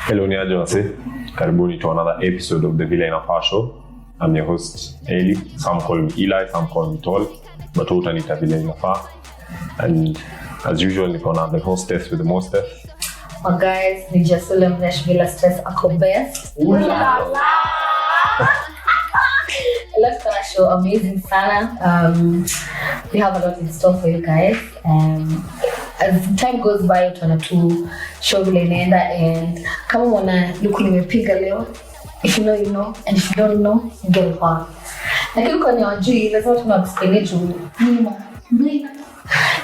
Hello, niaje wase. Karibuni to another episode of the Vile Inafaa Show. I'm your host, Eli. Some call me Eli, some call me Tol, but utanita Vile Inafaa. And as usual, niko na the hostess with the mostess. Oh guys, ni Jasule Mnashvila stress ako best. Mulama. Let's start show amazing sana. We have a lot in store for you guys. As time goes by, tuna tu show vile inaenda, and kama mwana luku nimepiga leo, if you know you know, and if you don't know, get it on. Lakini kwa niwajui, lazima tunakusikia juu mlima.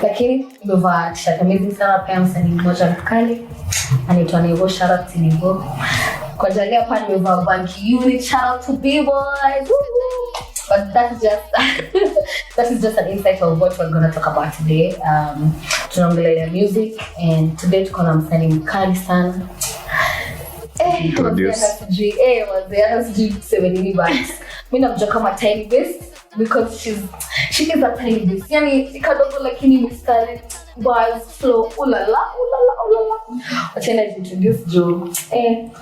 Lakini nimevaa t-shirt amazing sana, pia msanii mmoja mkali anaitwa Neville. Shout out to Neville. Kwa jali hapa nimevaa banki unit. Shout out to B-boys. But that is just an insight of what we're going to talk about today. Tunaongelea music, and today tuko na msanii mkali sana. Wazee kusema nini basi. Mimi namjua kama TinyBeast because she is a TinyBeast. Yani ikadogo lakini mstari bars flow ulala. Wacha na introduce Jo.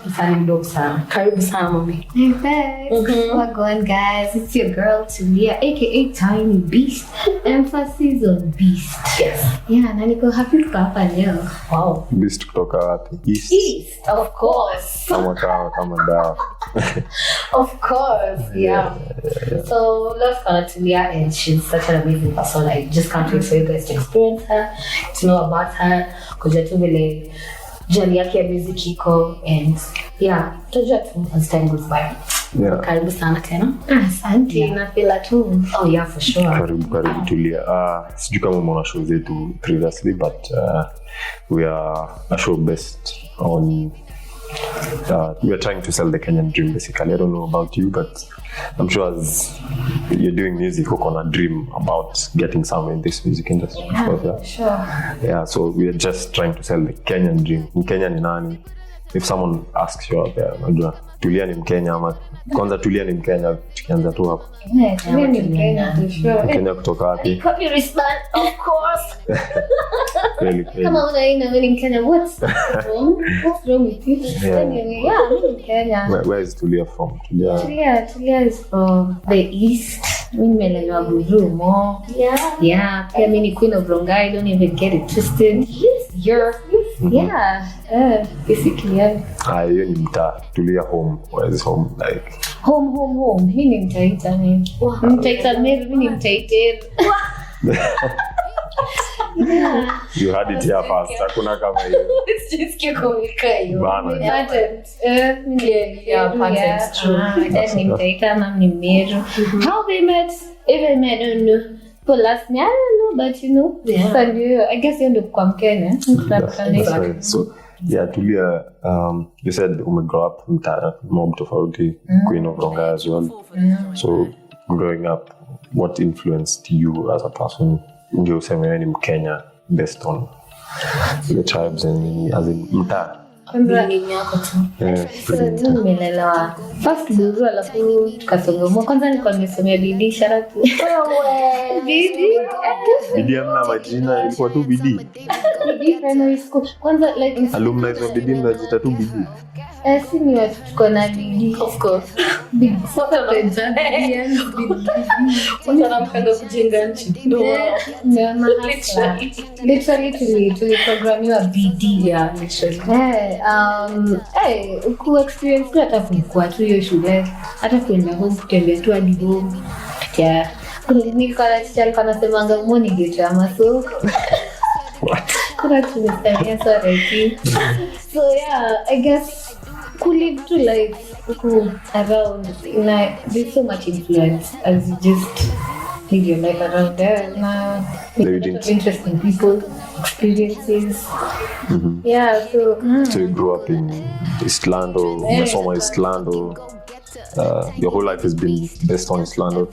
Msanii mdogo sana. Karibu sana mami. Hey guys, what's going guys? It's your girl TULIA aka TinyBeast. Emphasis on beast. Yes. Yeah, na niko happy kuwa hapa leo. Wow. Beast kutoka wapi? East, of course. Kama dawa. Of course, yeah. So let's call her TULIA, and she's such an amazing person. I just can't wait for you guys to experience her, to know about her, kujua tu vile journey yake ya music iko, and yeah, tutajua tu as time goes by. Yeah. Karibu sana tena. Asante, Yeah. na feel too. Oh yeah, for sure. Karibu Tulia. Sijui kama umeona show zetu previously, but we are a show based on we are trying to sell the Kenyan dream basically. I don't know about you, but I'm sure as you're doing music, you're gonna dream about getting somewhere in this music industry. Yeah, sure. Yeah, so we are just trying to sell the Kenyan dream. Mkenya ni nani? If someone asks you out there, unajua Tulia ni Mkenya ama kwanza Tulia ni Mkenya, tukianza tu hapo. Yeah, Tulia ni Mkenya, sure. Mkenya kutoka wapi? Copy respond, of course. Kweli. Kama unaina mimi Mkenya, what's wrong with you? Yeah. Anyway, yeah, mimi Mkenya. Where is Tulia from? Tulia is from the east. Mimi nimelelewa Burumo. Yeah, pia mimi ni queen of Rongai, don't even get it twisted. You're yeah, basically yeah. Hiyo ni mtaa. Tulia home. Where is home like? Home. Mimi ni mtaita mimi. Mtaita mimi ni mtaiter. Yeah. You had it here first. Hakuna kama hiyo. It's just kikomika hiyo. Bana. Patent. Yeah, patent, true. Dad ni mtaita, mom ni Meru. How they met? Even I don't know. For last me, I don't know, but you know. Yeah. So I guess you end up come Kenya. That's right. So yeah, Tulia, you said grow up mtaa, mom tofauti, queen of Rongai as well. So growing up, what influenced you as a person? Ndio useme wewe ni Mkenya based on the tribes and as in mtaa. Mimi yako tu. Sasa nimelelewa first Buru, alafu tukasoma. Kwanza nilikuwa nimesomea bidii sharati. Bidii amna majina, ilikuwa tu bidii. Bidii primary school. Kwanza like Alumni wa bidii mnajita tu bidii. si ni watu tuko na bidii. Of course. Bidii. Wanapenda kujenga nchi. Literally tuliprogramiwa bidii. Yeah, literally. Ku experience hata kukua tu hiyo shule, hata kwenda home kutembea tu hadi home. Yeah. Nilikuwa na teacher alikuwa anasemanga mwoni geto ya masoko. Kuna tumestania sorry. So yeah, I guess could live to life around, there's so much influence as you just live your life around there. Interesting people, experiences. Yeah, So you grew up in Islando, umesoma Islando. Your whole life has been based on Islando.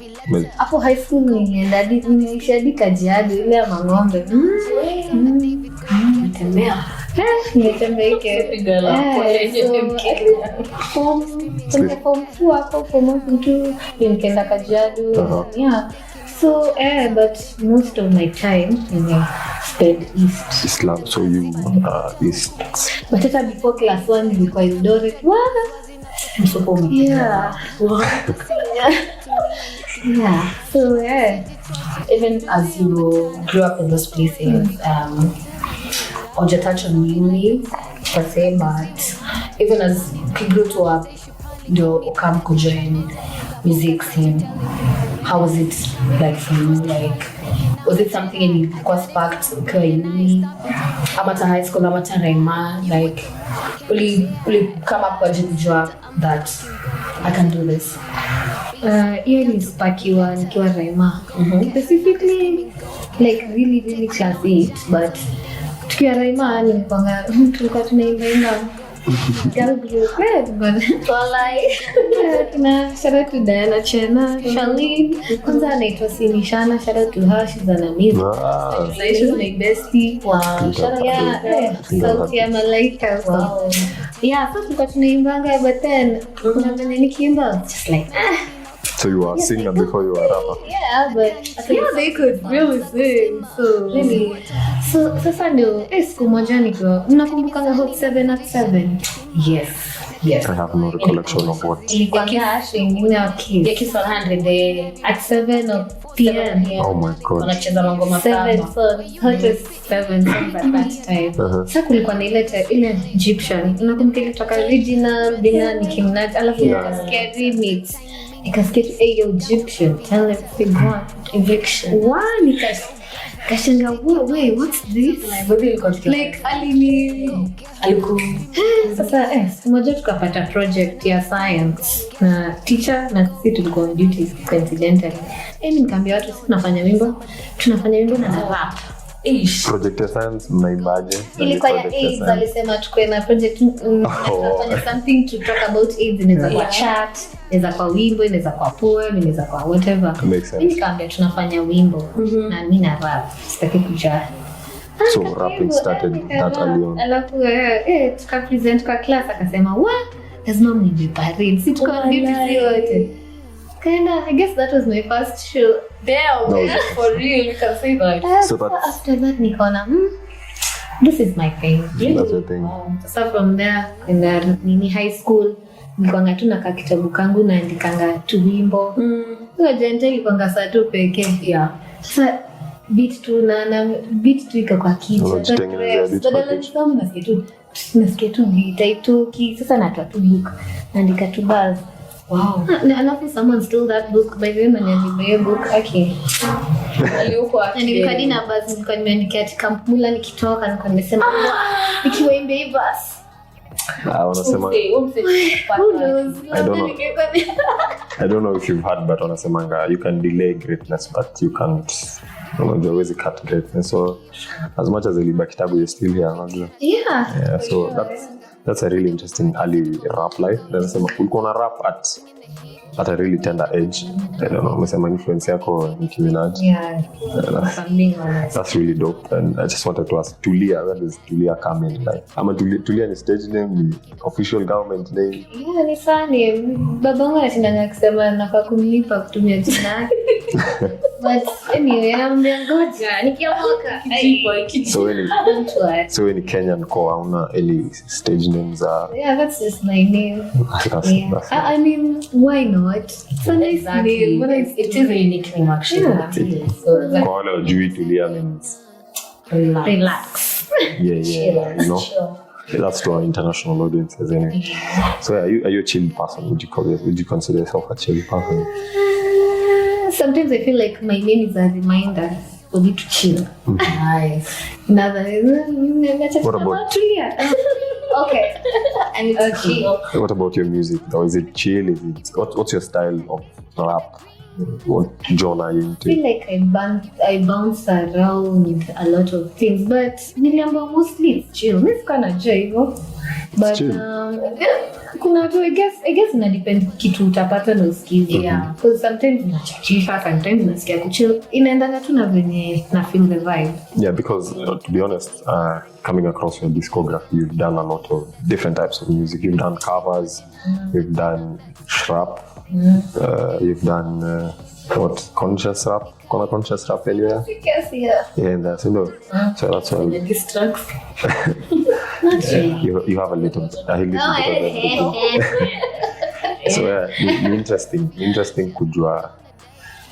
Hapo high school nimeisha Kajiado ile ya mang'ombe. Natembea. Nimetembea Pigala form 2 hapo form 2 nikaenda Kajiado. Yeah. So but most of my time spent East. Islam, so you East. But hata before class 1 nilikuwa Eldoret. Yeah. Yeah. So even as you grew up in those places, or just touch on uni per se, but even as you grew to up, you come to join music scene. How was it like for you? Like, was it something you got sparked in uni, amateur high school, amateur Raima? Like, will you come up with a job that I can do this? Hiyo nilispakiwa nikiwa Raima. Specifically like really class 8, but tukiwa Raima nilipanga tulikuwa tunaimba girl group. Tuna shout out to Diana Chena, Charlene. Kwanza anaitwa Sinishana, shout out to her, she's an amazing. Wow. She's my bestie. Wow. Shout out to Sauti ya Malaika. Wow. Yeah, so tulikuwa tunaimbanga, but then kuna venye nikiimba just like So you were a singer before you were a rapper? yeah, but they could really sing. So really, so sasa ndio siku moja nikiwa mnakumbukanga Hot 7 at 7. Yes. I have no recollection of what. Ilikuwa ingine ya kids. Kiss 100 At 7 p.m. Oh my God. wanacheza mangoma 7 saba. songs, hottest 7 songs at that time. Sasa kulikuwa na ile Egyptian. Unakumbuka ilitoka original bila Nicki Minaj, alafu nikasikia remix. Nikasikia Ayo Egyptian, tell them big one, eviction. One nikashanga, wait, what's this? Like Aliku. Sasa moja tukapata project ya science na teacher na sisi tulikuwa on duty coincidentally. Nikaambia watu sisi tunafanya wimbo na rap. Project ya science mnaimbaje? Ilikuwa ya AIDS, alisema tukue na project tunafanya something to talk about AIDS, inaweza kwa chat, inaweza kwa wimbo, inaweza kwa poem, inaweza kwa whatever. Nikaambia tunafanya wimbo na mimi na rap, sitaki kuja. So rapping started that early on. Alafu tukapresent kwa class, akasema lazima mnibe parade, si tuko BBC wote. I guess that was my first show. Damn, for real, you can say that. So after that nikaona this is my thing. That's your thing. So from there in the high school nilikuwa tu na kitabu kangu naandikanga tu wimbo. Hiyo jente ilikuwa saa tu pekee. Yeah. Sasa beat tu iko kwa kichwa. Nasikia tu beat haitoki. Sasa natoa tu book, naandika tu bars. Wow. Alafu someone stole that book by the way, mwenye nimeyo book okay. Nilikuwa na basi nilikuwa nimeandika ati kampula nikitoka nilikuwa nimesema nikiwa imbe hii basi. Wanasema I don't know if you've heard, but wanasemanga you can delay greatness but you can't always cut greatness. So as much as iliba kitabu you're still here, unajua. Yeah, so that's a really interesting early rap life. Nasema ulikuwa na rap at a really tender age. I don't know, umesema influence yako Nicki Minaj. Yeah. That's really dope. And I just wanted to ask Tulia, where does Tulia come in? Like, Tulia ni stage name, ni official government name? Yeah, ni sani. Babangu anashindanga kusema nafaa kunilipa kutumia jina. But anyway, anamwambia ngoja nikiomoka. So when Kenyan ko hauna any stage names yeah, that's just my name. That's I mean, why not? It's a nice name. It is a unique name actually. Yeah. So kwa wale wajui Tulia means relax. Yeah, you know. That's to our international audiences anyway. So are you a chill person? Would you consider yourself a chill person? Sometimes I feel like my name is a reminder for me to chill. Nice. What about Tulia? Okay. And it's chill. What about your music? Or is it chill? What's your style of rap? What genre are you into? I feel like I bounce around a lot of things, but niliamba mostly it's chill. It's kind of chill, but kuna watu I guess ina depend kitu utapata na usikizi. Yeah, because sometimes unachachisha, sometimes unasikia kuchill. Inaendana tu na venye na feel the vibe. Yeah, because to be honest, coming across your discography, you've done a lot of different types of music. You've done covers, you've done rap, you've done what conscious rap? Conscious rap anywhere? Yes, yeah. Yeah, and that's so that's why The distracts. Not really. you have a little bit of everything. So ni interesting kujua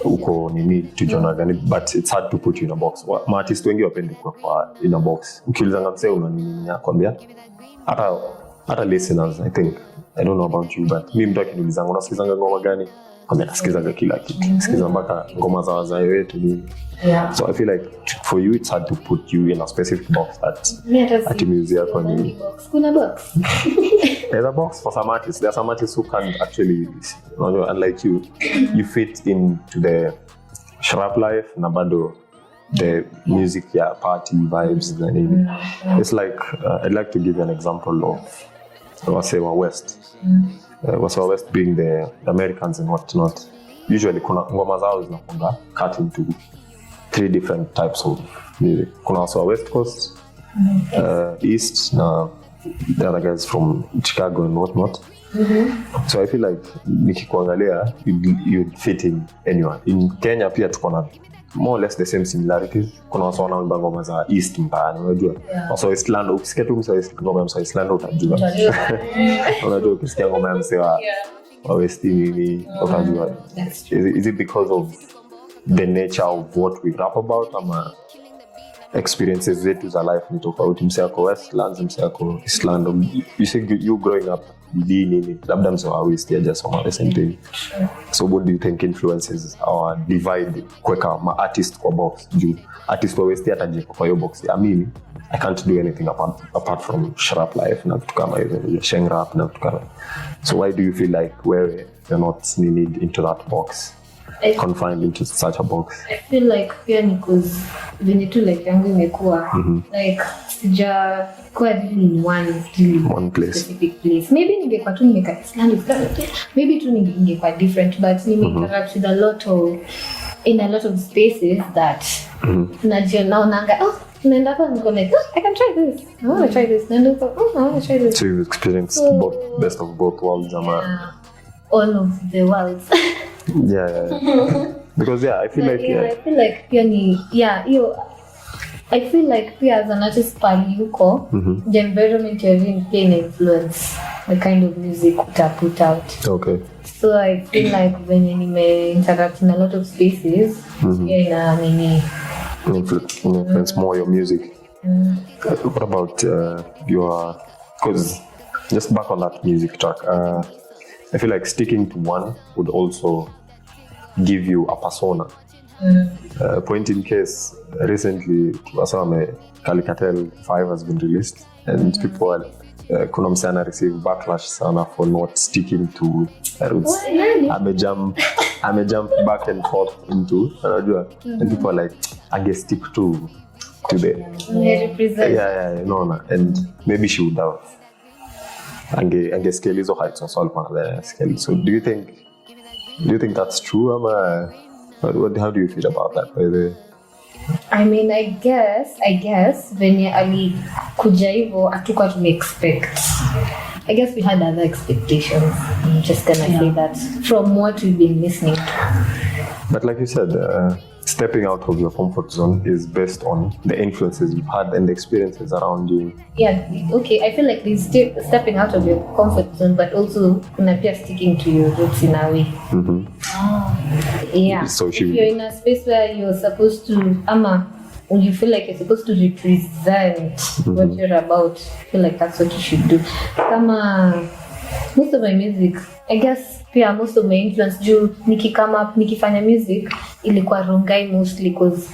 uko nini tujona gani, but it's hard to put you in a box. Artists wengi wapende kwa in a box. Ukiuliza msee una nini yakwambia hata listeners, I don't know about you, but mimi mtu akiniuliza unasikiza ngoma gani, kwambia nasikiza kila kitu, nasikiza mpaka ngoma za wazee wetu ni. So I feel like for you it's hard to put you in a specific box that music yako ni kuna box. There's a box for some artists. There are some artists who can't actually, unlike you fit into the shrap life na bado the music party vibes. It's like I'd like to give you an example of Wasewa West. Wasewa West being the Americans and whatnot. Usually kuna ngoma zao zinakuwa cut into 3 different types of music. Kuna Wasewa West Coast, East, na the other guys from Chicago and whatnot. So I feel like nikikuangalia you'd fit in anyone. In Kenya pia tuko na more or less the same similarities. Kuna watu wanaimba ngoma za East mtaani, unajua. Wasa Eastland, ukisikia tu ngoma ya Eastland utajua. Unajua ukisikia ngoma ya msewa West ni utajua. Is it because of the nature of what we rap about ama experiences zetu za life ni tofauti? Mse yako Westlands, mse yako Eastland. You say you growing up nini labda mse wa West ya just the same thing. So what do you think influences our divide kweka ma artist kwa box? Juu artist wa West atajeka kwa hiyo box. I can't do anything apart from shrap life na vitu kama hizo, sheng rap na vitu kama. So why do you feel like you're not needed into that box? Confined into such a box. I feel like pia because venye tu like yangu imekuwa like sija kwa in one place, specific place. Maybe ningekuwa tu nimeka Iceland, maybe tu ningekuwa different, but interact with in a lot of spaces that najiona naanga naenda hapa niko like I can try this, I want to try this, I want to try this. So you've experienced both, best of both worlds, all of the worlds. Yeah. Because I feel like I feel like pia ni I feel like pia as an artist pali yuko the environment you're in can influence the kind of music put out. Okay. So I feel like when nime interact in a lot of spaces influence more your music. What about your, because just back on that music track, I feel like sticking to one would also give you a persona. Point in case, recently, Calicatel 5 has been released, and people kuna msana receive backlash sana for not sticking to roots. Ame jump back and forth into, and people are like, I guess stick to the no, and maybe she would have. And scale hizo heights on solve on scale. So do you think that's true? How do you feel about that? I mean, I guess venye alikuja hivyo hatukuwa tume-expect. I guess we had other expectations. I'm just gonna say that from what we've been listening to. But like you said, stepping out of your comfort zone is based on the influences you've had and the experiences around you. Yeah, okay. I feel like there's stepping out of your comfort zone, but also sticking to your roots in a way. Yeah. So if you're in a space where you're supposed to, you feel like you're supposed to represent what you're about, I feel like that's what you should do. Most of my music, I guess, most of my influence juu nikifanya music ilikuwa Rongai mostly because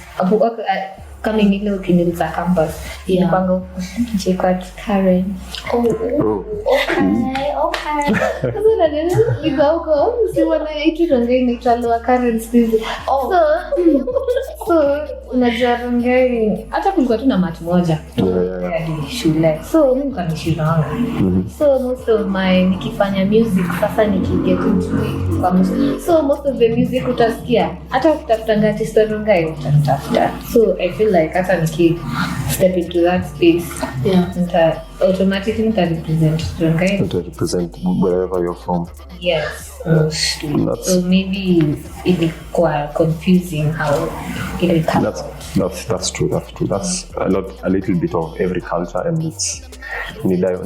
kama ile ukiniliza campus ilipanga kucheka Karen. Okay. Niko si wanaitu Rongai inaitwa Karen Steve. So unajua Rongai hata kulikuwa tu na matu moja hadi shule. So mimi kanishiranga. So most of my nikifanya music sasa nikiget into it. So most of the music utasikia hata ukitafuta artist Rongai utatafuta. So I feel like hata step into that space. And automatically represent strong guys. To represent wherever you're from. Yes. So maybe it's quite confusing how it will come. That's true. That's a little bit of every culture, and it's ni diverse.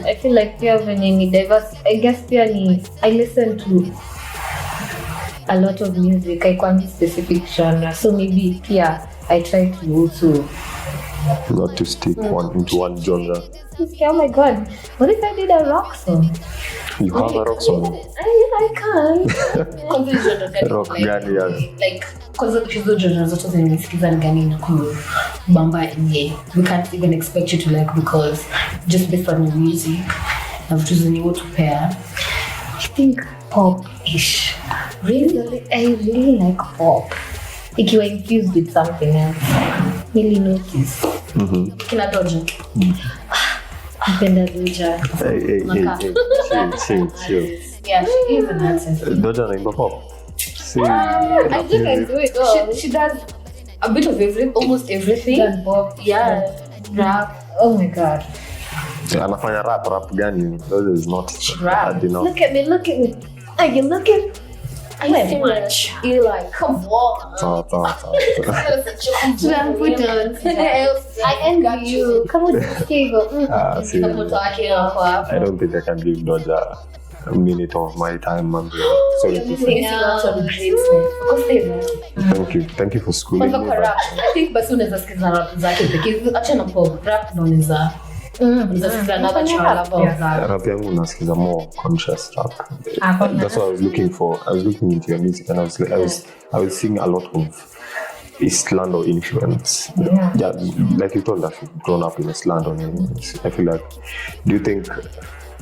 I feel like when ni diverse, I guess I listen to a lot of music. I can't be specific genre, so maybe I try to also not to stick into one genre. Oh my god, what if I did a rock song? You have a rock song? I can. Rock gani yani? Like, because hizo genre zote zinisikiza ni gani na kubamba yenye we can't even expect you to like, because just based on your music na vitu zenye wote pair. I think pop-ish. Really, I really like pop. Ikiwa infused with something else. Really notice. Kina Doja. Napenda Doja. Chill. Yeah, she is an artist. Doja naimba pop. I think I do it all. She does a bit of almost everything. Does pop. Yeah, rap. Oh my god. Anafanya rap gani? Doja is not rap. Look at me. Are you looking? I see much. Eli, come on. I envy you. Come on, table. I don't think I can give Doja a minute of my time, man. Sorry to say. Thank you for schooling me. I think basi unaweza sikiza rap zake pekee. Acha na pop, rap unaweza rap yangu nasikiza more conscious rap. That's what I was looking for. I was looking into your music, and I was seeing a lot of East London influence. Yeah, like you told us, you've grown up in East London. I feel like, do you think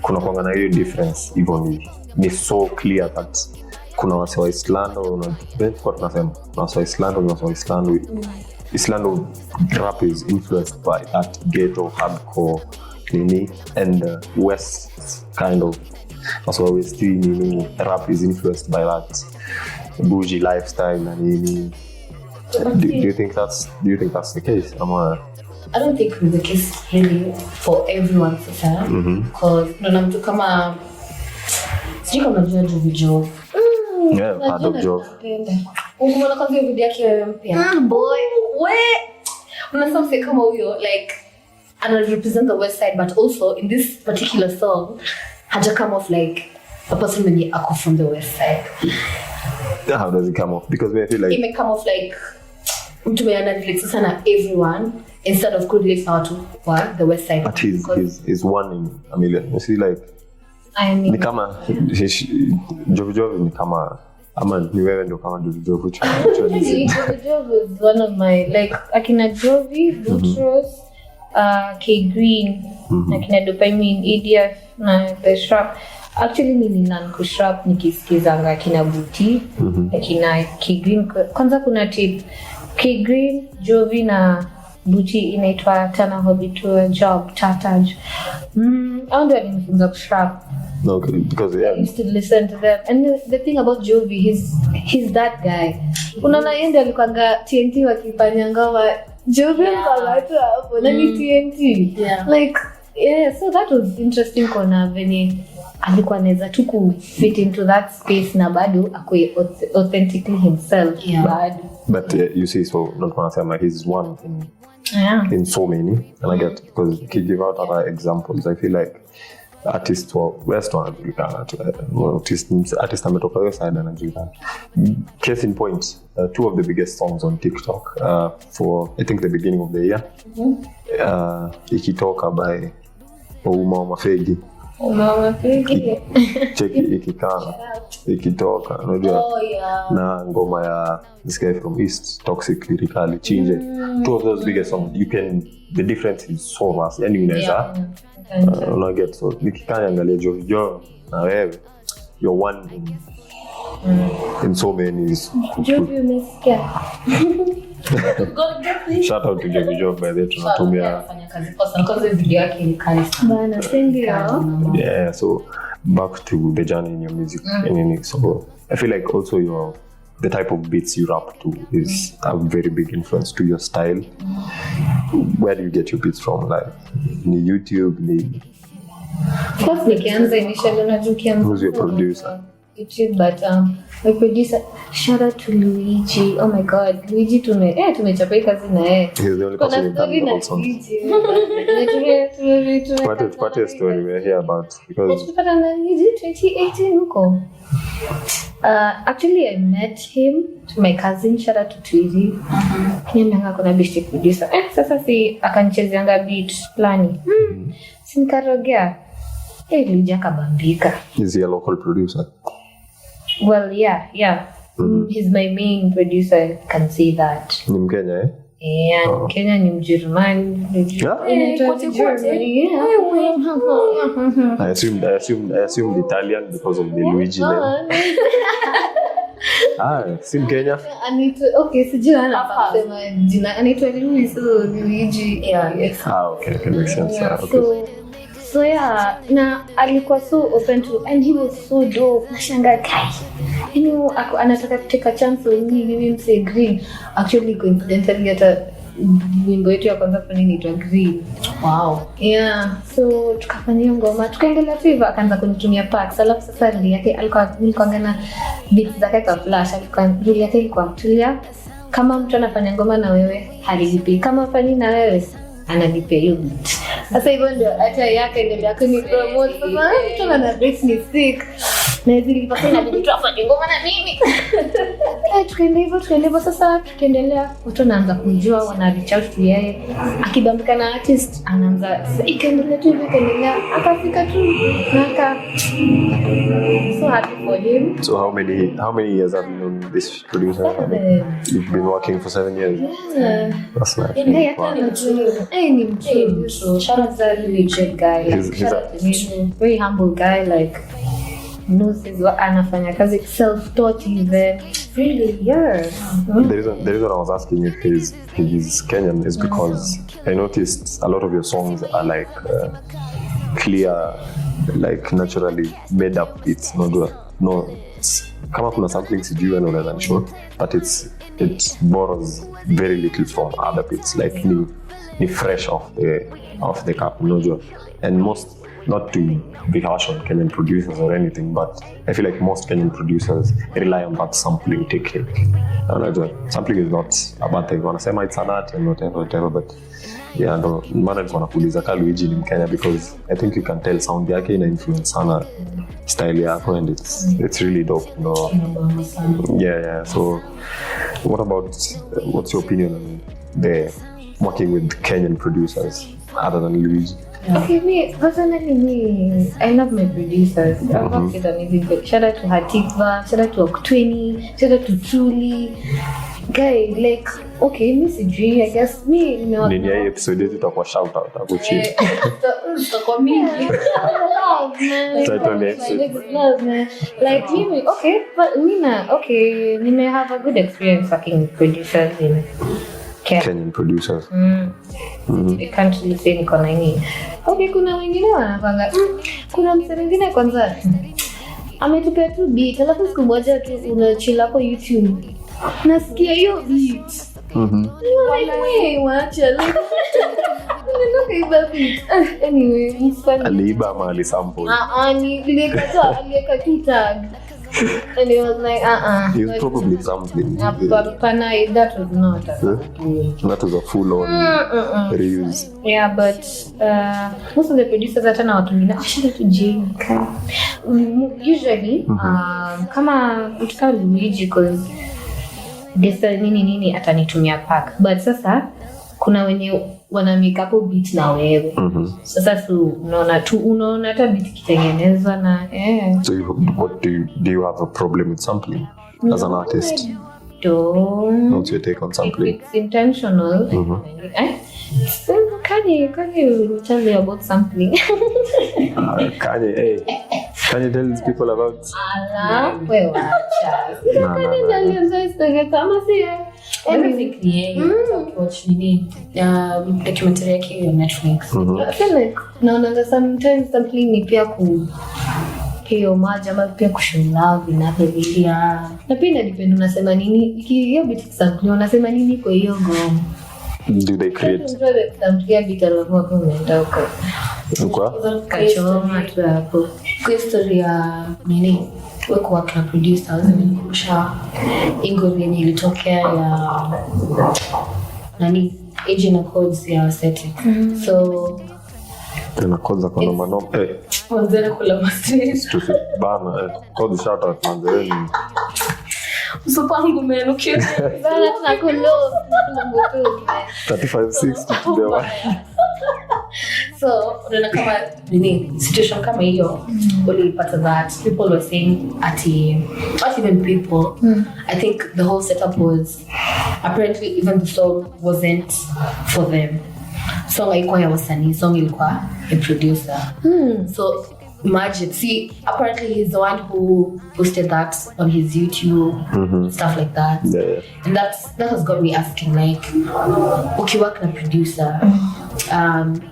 kuna kwanga na hiyo difference even ni so clear that kuna wase wa East London tunasema wase wa East London, wase wa East London. East London rap is influenced by that ghetto hardcore nini, and West kind of, that's why we see nini, rap is influenced by that bougie lifestyle and nini. Do you think that's the case? I don't think it's the case really for everyone sasa, because kuna mtu kama sijui kama Jove. Yeah, part of Jove. Unaona kwanza video yake mpya. Boy, unasema kama huyo like and represent the West Side, but also in this particular song haja come off like a person mwenye ako from the West Side. How does it come off? Because we feel like it may come off like mtu mwenye relate sana everyone instead of could relate now to the West Side. But he's one in a million. You see, like ni kama Jove ni kama ama ni wewe ndio kama Jove Jove is one of my like akina Jovi, Butros, K Green, akina Dopamine, EDF na the Shrap. Actually mimi ninakushrap nikisikizanga akina Buti, akina K Green. Kwanza kuna tip K Green, Jovi na Buti inaitwa Tana Hobby to a Job Tataj. I don't know kushrap. Okay, because I used to listen to them, and the thing about Jovi, he's that guy. Unaona yeye alikuanga TNT wakifanya ngoma Jovi kalata hapo na ni TNT. Like so that was interesting kona venye alikuwa anaweza tu ku fit into that space na bado akwe authentically himself. But you see, so not gonna say he's one in so many, and I get, because he give out other examples. I feel like artists wa West wanajulikana, artist ametoka hiyo side anajulikana. Case in point, two of the biggest songs on TikTok for I think the beginning of the year, Ikitoka by Mulama Fegi. Cheki Itika, Ikitoka, unajua na ngoma ya this guy from East, Toxic Lyrically, Chinje. Two of those biggest songs, the difference is so vast. Yani unaweza unaget, so nikikanya angalia Joe na wewe you're one in so many. Jovi umesikia? Shout out to Joe by the way, tunatumia video yake ni kali bana, sindio? Yeah, so back to the journey in your music. So I feel like also your the type of beats you rap to is a very big influence to your style. Where do you get your beats from? Like, ni YouTube, ni... Of course, nikianza initially unajukia Who's your producer? YouTube, but my producer, shout out to Luigi. Oh my God, Luigi tumechapa kazi na yeye. He's the only person in town who songs. What a story we're here about, because tulipata na Luigi 2018 huko. Actually, I met him to my cousin. Shout out to Twizzy. Niambia kuna best producer. Sasa si akanichezeanga beat plani. Sinkarogea. Luigi akabambika. Is he a local producer? Well, yeah. He's my main producer, I can say that. Ni Mkenya, eh? Yeah, Kenya ni Mjerumani. I assumed Italian because of the Luigi name. Si Mkenya. Okay, sijui anasema jina. Anaitwa Luigi. Yeah. Okay, makes sense. So yeah, na alikuwa so open to, and he was so dope. Nashanga kai. Anataka take a chance on me, mimi mse green. Actually, coincidentally, hata wimbo yetu ya kwanza kwa nini itwa Green. Wow. Yeah, so tukafanya ngoma, tukaendelea tu hivyo, akaanza kunitumia packs. Alafu sasa rili yake alikuwa ngana beats zake kwa flash, rili yake ilikuwa Tulia. Kama mtu anafanya ngoma na wewe, halipi. Kama fanyi na wewe, analipe hiyo beat. Sasa hivyo ndio hata yake endelea kunipromote. Sasa mtu ana beats ni sick. Na zilipata inabidi tu afanye ngoma na mimi. Tukaendelea sasa tukaendelea, watu wanaanza kujua, wana reach out to yeye. Akibambika na artist anaanza ikaendelea akafika tu naka. So happy for him. So how many years have you known this producer? You've been working for 7 years. Yeah. That's nice. Ni mtu. Shout out to Luigi guy. He's a very humble guy, like knows his work, anafanya kazi, self-taught even. Really, yes. The reason I was asking if he's Kenyan is because I noticed a lot of your songs are like clear, like naturally made up beats. No, kama kuna something sijui na unaweza nishow, but it borrows very little from other beats, like ni fresh off the cup, unajua. And most, not to be harsh on Kenyan producers or anything, but I feel like most Kenyan producers rely on that sampling technique. Sampling is not a bad thing. Wanasema it's an art and whatever, but yeah, no, maana nilikuwa nakuuliza kama Luigi ni Mkenya because I think you can tell sound yake ina influence sana style yako, and it's really dope, you know. Yeah. So what's your opinion on working with Kenyan producers other than Luigi? Okay, me personally, I love my producers. I've worked with amazing people. Shout out to Itika, shout out to Oktweni, shout out to Truly. Guy, like, okay, me sijui, I guess me, you know. Nini ya episode yetu itakuwa shout out hapo chini. Tutakuwa mingi. Love, man. Like me, okay, but nime have a good experience working with producers in Kenyan producers. I can't really say niko na nini. Okay, kuna wengine wanapanga. Kuna msanii mwingine kwanza ametupea tu beat, alafu siku moja tu unachill hapo YouTube. Nasikia hiyo beat. Wacha like. Anyway, aliiba ama alisample? Aliweka tu tag. And it was like, He was probably sampling. That was not That was a full-on reuse. Yeah, but most of the producers hata na watu wengine shout out to Jane. Usually, kama utika Luigi cause gesa nini atanitumia pack. But sasa kuna wenye wana make up beat na wewe. Sasa unaona hata beat kitengenezwa na So do you have a problem with sampling as an artist? What's your take on sampling? It's intentional. Can you tell me about sampling? Can you tell these people about? Documentary yake on Netflix. I feel like sometimes sampling ni pia pay homage ama pia kushow love inavyolia. Na pia inadepend unasema nini. Hiyo beat sample unasema nini kwa hiyo ngoma. Do they create? Sample beat alafu kwa unaenda huko. Kwa? Kachoma tu hapo. Kwa story ya nini? Wako wakina producers nilikumbusha ingoma yenye ilitokea ya nani agent na codes ya aesthetic. So tena kwanza kuna maneno wanzana kula masters stupid bana code shout out manzeni usopangu menukia bana tunakulo 3560 to the one. So unaona kama nini situation kama hiyo ulipata that people were saying not even people I think the whole setup was apparently even the song wasn't for them. Song haikuwa ya wasanii, song ilikuwa a producer. So imagine, see, apparently he's the one who posted that on his YouTube, stuff like that. Yeah. And that has got me asking, like, okay, work na producer.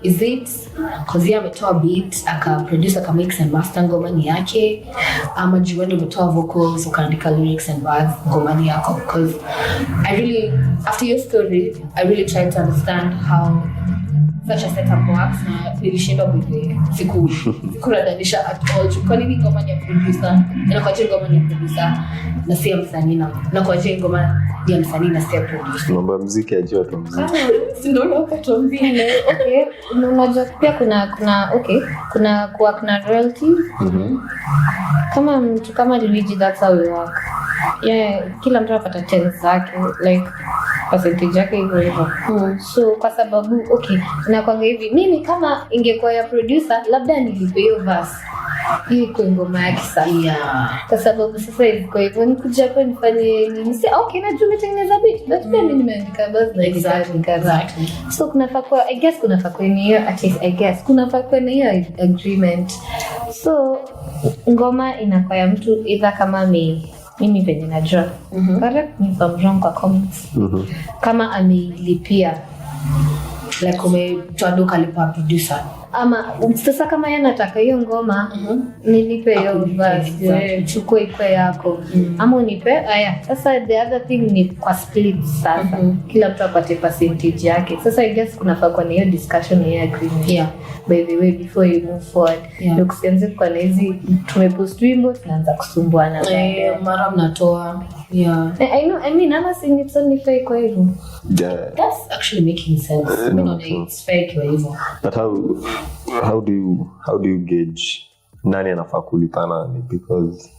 Is it because he ametoa beat aka producer aka mix and master ngoma ni yake ama jiwendo umetoa vocals ukaandika lyrics and bars ngoma ni yako? Because I really, after your story, I really tried to understand how such a setup works na nilishinda bidii sikuradanisha at all. Kwa nini ngoma ni ya producer na kwa nini ngoma ni ya producer na si ya msanii na kwa nini ngoma ni ya msanii na si ya producer? Mambo ya muziki ajua tu muziki. Ndio ukatuambia. Okay, unajua pia kuna kuwa kuna royalties. Kama mtu kama Luigi, that's how we work. Yeah, kila mtu anapata 10 zake, like percentage yake hivyo. So kwa sababu na kwa hivi mimi kama ingekuwa ya producer labda nilipe hiyo verse hii kwa ngoma yake sasa. Kwa sababu sasa iko hivyo nikuja hapa nifanye nini? Na tumetengeneza beat but pia mimi nimeandika verse na exactly. So kunafaa kwa kunafaa kwa hiyo kunafaa kwa hiyo agreement. So ngoma inakuwa ya mtu either kama mimi venye najua. Correct me if I'm wrong kwa comments. Kama amelipia like umetoa duka lipa producer ama sasa kama yeye anataka hiyo ngoma nilipe hiyo verse chukue iko yako ama unipe sasa the other thing ni kwa split sasa kila mtu apate percentage yake. Sasa I guess kunafaa kwa hiyo discussion ya agreement by the way before you move forward. Ndio kusianze kwa hizi tumepost wimbo tunaanza kusumbuana mara mnatoa I know, I mean, I'm saying it's only fake kwa hivyo. Yeah. That's actually making sense. It's fake kwa hivyo. But how do you gauge nani anafaa kulipa nani? Because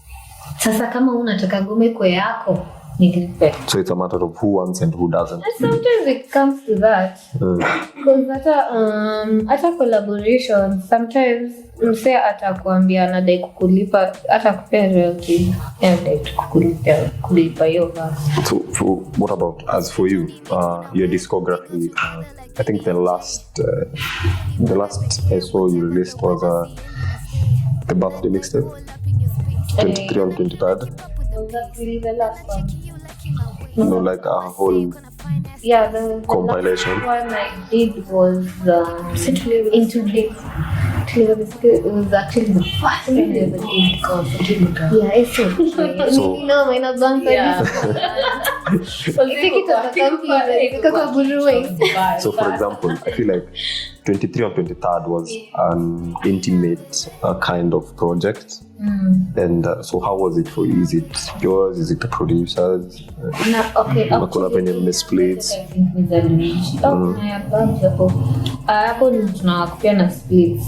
sasa kama unataka ngome kwa yako nilipe. So it's a matter of who wants and who doesn't. And sometimes it comes to that. Because hata collaboration sometimes msee atakwambia anadai kukulipa hata kupea royalty anadai kukulipa hiyo basi. So what about as for you, your discography? I think the last I saw you released was the birthday mixtape, 23 and 23rd. Was that really the last one? Like a whole the compilation. The last one I did was into Blake. It was actually the first time I ever did. God, forgive me, girl. Yeah, it's so. You know, my not done So for example, I feel like 23 and 23rd was an intimate kind of project. And so how was it for you? Is it yours? Is it the producers? Kuna penye misplays. Hapo ni tunawakupia na splits.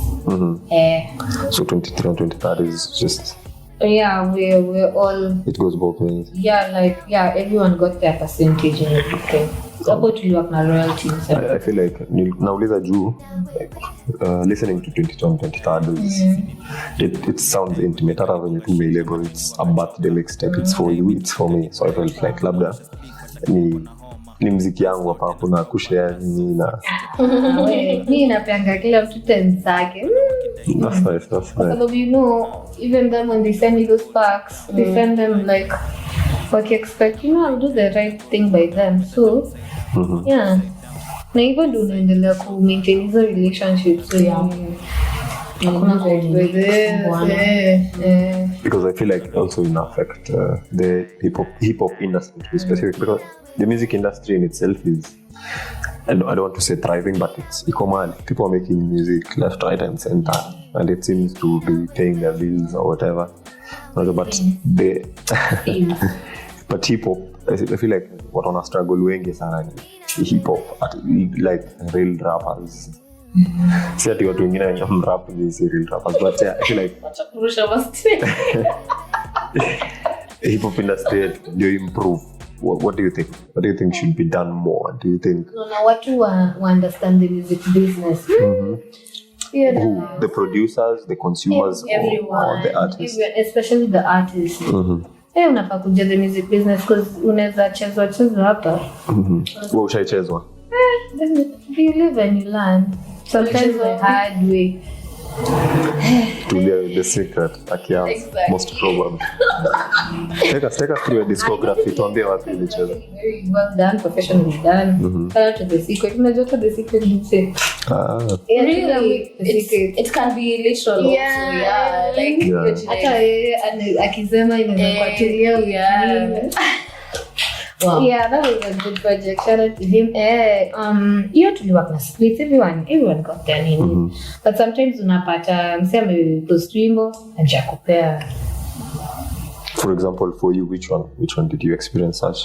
So 23 and 23rd is just we're all, it goes both ways. Everyone got their percentage and everything. Hapo tuliwa na royalties. I feel like nauliza juu listening to 22 and 23rd is it sounds intimate. Hata when you may label it's a birthday mixtape, it's for you, it's for me. So I felt like labda ni mziki yangu hapa kuna kushare nini na mimi napanga kila mtu 10 zake. That's nice. So you know, even them when they send you those packs, they send them like what you expect. I'll do the right thing by them. So na even do unaendelea ku maintain hizo relationships. So Because I feel like it also in affect the hip hop industry to be specific, because the music industry in itself is, I don't want to say thriving, but it's economic. People are making music left, right, and center, and it seems to be paying their bills or whatever. But but hip hop, I feel like what on a struggle wengi sana ni hip hop, like real rappers. Si ati watu wengine rap ni real rappers, but I feel like hip hop industry do improve. What do you think? What do you think should be done more? Do you think? No, what to understand the music business? Who, the producers, the consumers, or the artists? Especially the artists. Unafaa kujua the music business because unaweza chezwa hapa. Wewe ushaichezwa? You live and you learn. Sometimes the hard way. TULIA the secret, Akia, exactly. Most probably. Take us through your discography. Tuambie wapi ulicheza. Very well done, professionally done. Shout out to the secret. Unajua the secret you say. Really, it can be literal. Yeah, like hata akisema inaweza kwa TULIA. Wow. Yeah, that was a good project. Shout out to him. You have to work na splits. Everyone got their name. But sometimes unapata mseme postwimbo ajakupea. For example, for you, which one did you experience such?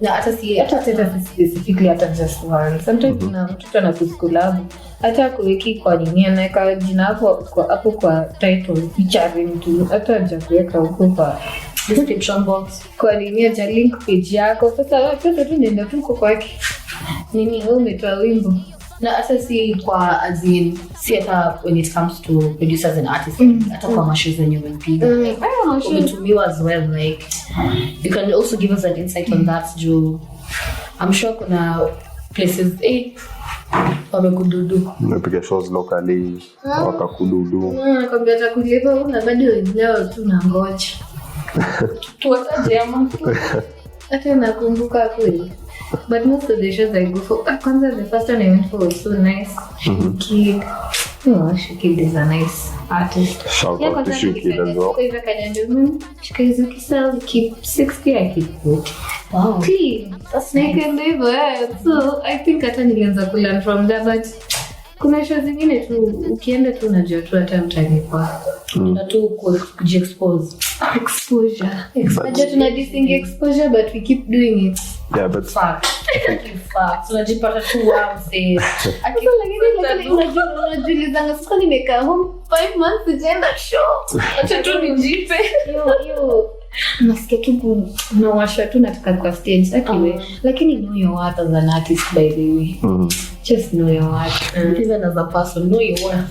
No, hata specifically hata just one. Sometimes mtu anakuskulabu hata kuweki kwa nini anaweka jina hapo kwa title featuring tu hata hajakuweka huko kwa description box kwa nini aja link page yako. Sasa tu nenda tu kwake nini wewe umetoa wimbo na hata si kwa si hata when it comes to producers and artists hata kwa mashows zenye umepiga umetumiwa as well, like you can also give us an insight on that. I'm sure kuna places wamekududu umepiga shows locally wakakududu nakwambia atakulipa una bado leo tu na ngoja tuwataje ama hata nakumbuka kweli. But most of the shows I go for, the first one I went for was so nice. Kid. Oh, Kid is a nice artist. Shout out to Kid as well. Because you sell, keep 60, I keep 40. Wow. Clean. That's nice. So I think hata nilianza kulearn from there, but kuna shows zingine tu ukienda tu unajua tu hata mtanipa. Na tu kujiexpose. Exposure. Najua tunadising exposure, but we keep doing it. Yeah, but fact. Unajipata tu wamse. Unajulizanga sasa nimekaa home 5 months sijaenda show. Acha tu nijipe. Yo. Nasikia tu unawashwa tu nataka kwa stage anyway. Lakini know your worth as an artist, by the way. Just know your worth. Even as a person, know your worth.